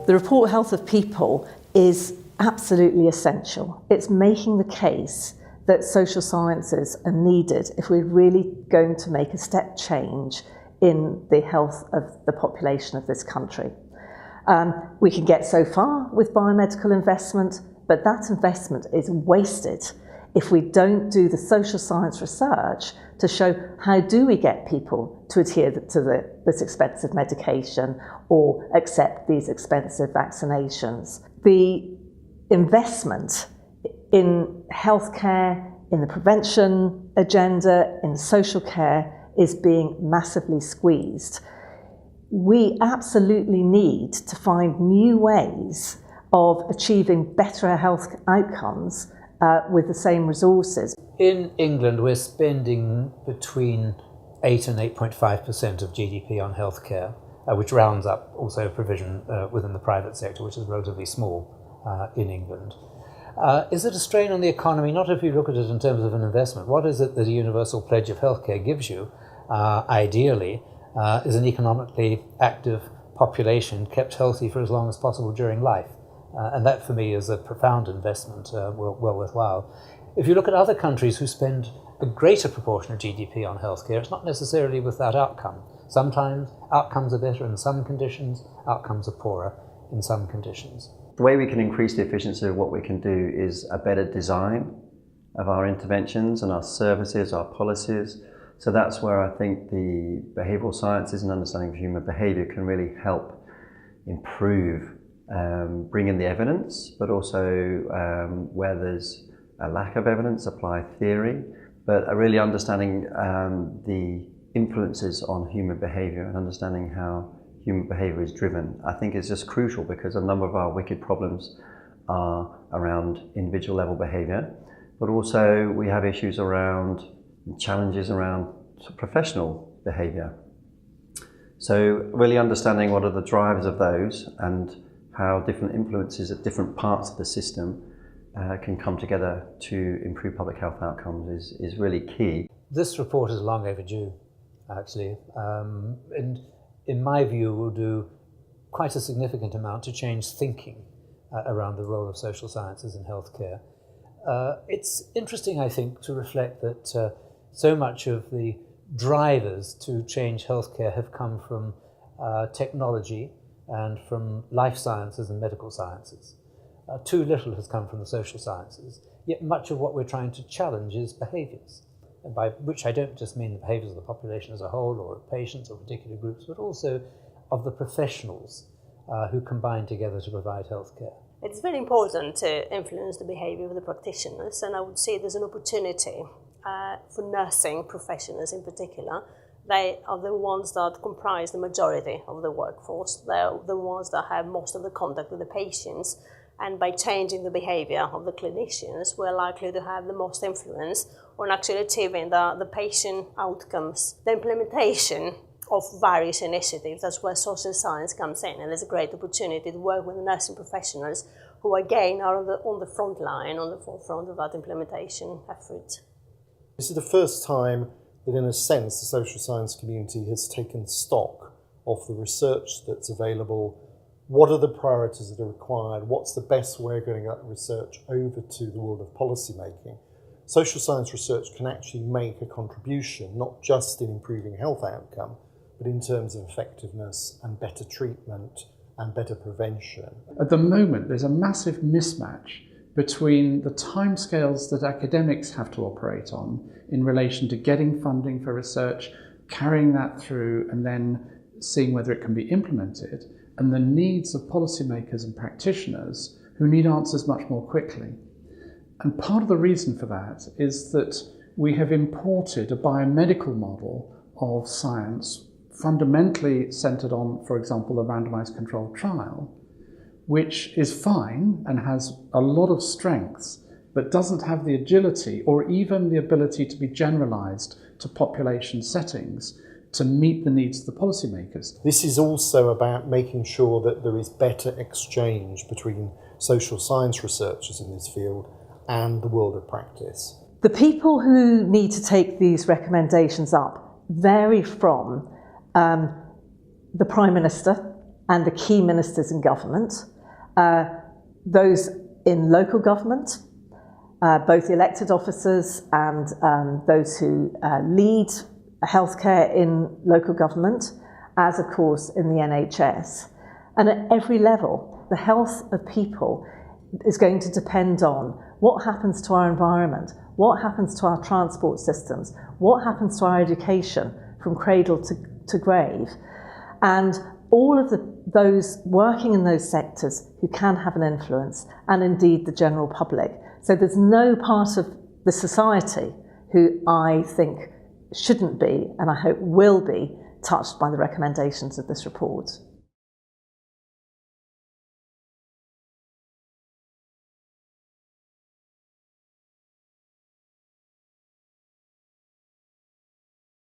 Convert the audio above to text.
The report Health of People is absolutely essential. It's making the case that social sciences are needed if we're really going to make a step change in the health of the population of this country. We can get so far with biomedical investment, but that investment is wasted if we don't do the social science research to show how do we get people to adhere to this expensive medication or accept these expensive vaccinations. The investment in healthcare, in the prevention agenda, in social care is being massively squeezed. We absolutely need to find new ways of achieving better health outcomes with the same resources. In England, we're spending between 8 and 8.5% of GDP on healthcare, which rounds up also provision within the private sector, which is relatively small in England. Is it a strain on the economy? Not if you look at it in terms of an investment. What is it that a universal pledge of healthcare gives you, ideally, is an economically active population kept healthy for as long as possible during life. And that, for me, is a profound investment, well worthwhile. If you look at other countries who spend a greater proportion of GDP on healthcare, it's not necessarily with that outcome. Sometimes outcomes are better in some conditions, outcomes are poorer in some conditions. The way we can increase the efficiency of what we can do is a better design of our interventions and our services, our policies. So that's where I think the behavioural sciences and understanding of human behaviour can really help improve, bring in the evidence, but also where there's a lack of evidence, apply theory, but really understanding the influences on human behaviour and understanding how human behaviour is driven, I think is just crucial, because a number of our wicked problems are around individual level behaviour, but also we have issues around challenges around professional behaviour. So really understanding what are the drivers of those and how different influences at different parts of the system can come together to improve public health outcomes is really key. This report is long overdue, actually, and in my view will do quite a significant amount to change thinking around the role of social sciences in healthcare. It's interesting, I think, to reflect that so much of the drivers to change healthcare have come from technology and from life sciences and medical sciences. Too little has come from the social sciences, yet much of what we're trying to challenge is behaviours, and by which I don't just mean the behaviours of the population as a whole or of patients or particular groups, but also of the professionals who combine together to provide healthcare. It's very important to influence the behaviour of the practitioners, and I would say there's an opportunity for nursing professionals in particular. They are the ones that comprise the majority of the workforce. They're the ones that have most of the contact with the patients, and by changing the behaviour of the clinicians, we're likely to have the most influence on actually achieving the patient outcomes. The implementation of various initiatives, that's where social science comes in, and there's a great opportunity to work with the nursing professionals who again are on the front line, on the forefront of that implementation effort. This is the first time that, in a sense, the social science community has taken stock of the research that's available. What are the priorities that are required? What's the best way of getting that research over to the world of policy making? Social science research can actually make a contribution, not just in improving health outcome, but in terms of effectiveness and better treatment and better prevention. At the moment, there's a massive mismatch between the timescales that academics have to operate on in relation to getting funding for research, carrying that through, and then seeing whether it can be implemented, and the needs of policymakers and practitioners who need answers much more quickly. And part of the reason for that is that we have imported a biomedical model of science fundamentally centred on, for example, a randomised controlled trial, which is fine and has a lot of strengths, but doesn't have the agility or even the ability to be generalised to population settings to meet the needs of the policymakers. This is also about making sure that there is better exchange between social science researchers in this field and the world of practice. The people who need to take these recommendations up vary from the Prime Minister and the key ministers in government, those in local government, both the elected officers and those who lead healthcare in local government, as of course in the NHS. And at every level, the health of people is going to depend on what happens to our environment, what happens to our transport systems, what happens to our education from cradle to grave. And all of those working in those sectors who can have an influence, and indeed the general public. So there's no part of the society who I think shouldn't be, and I hope will be, touched by the recommendations of this report.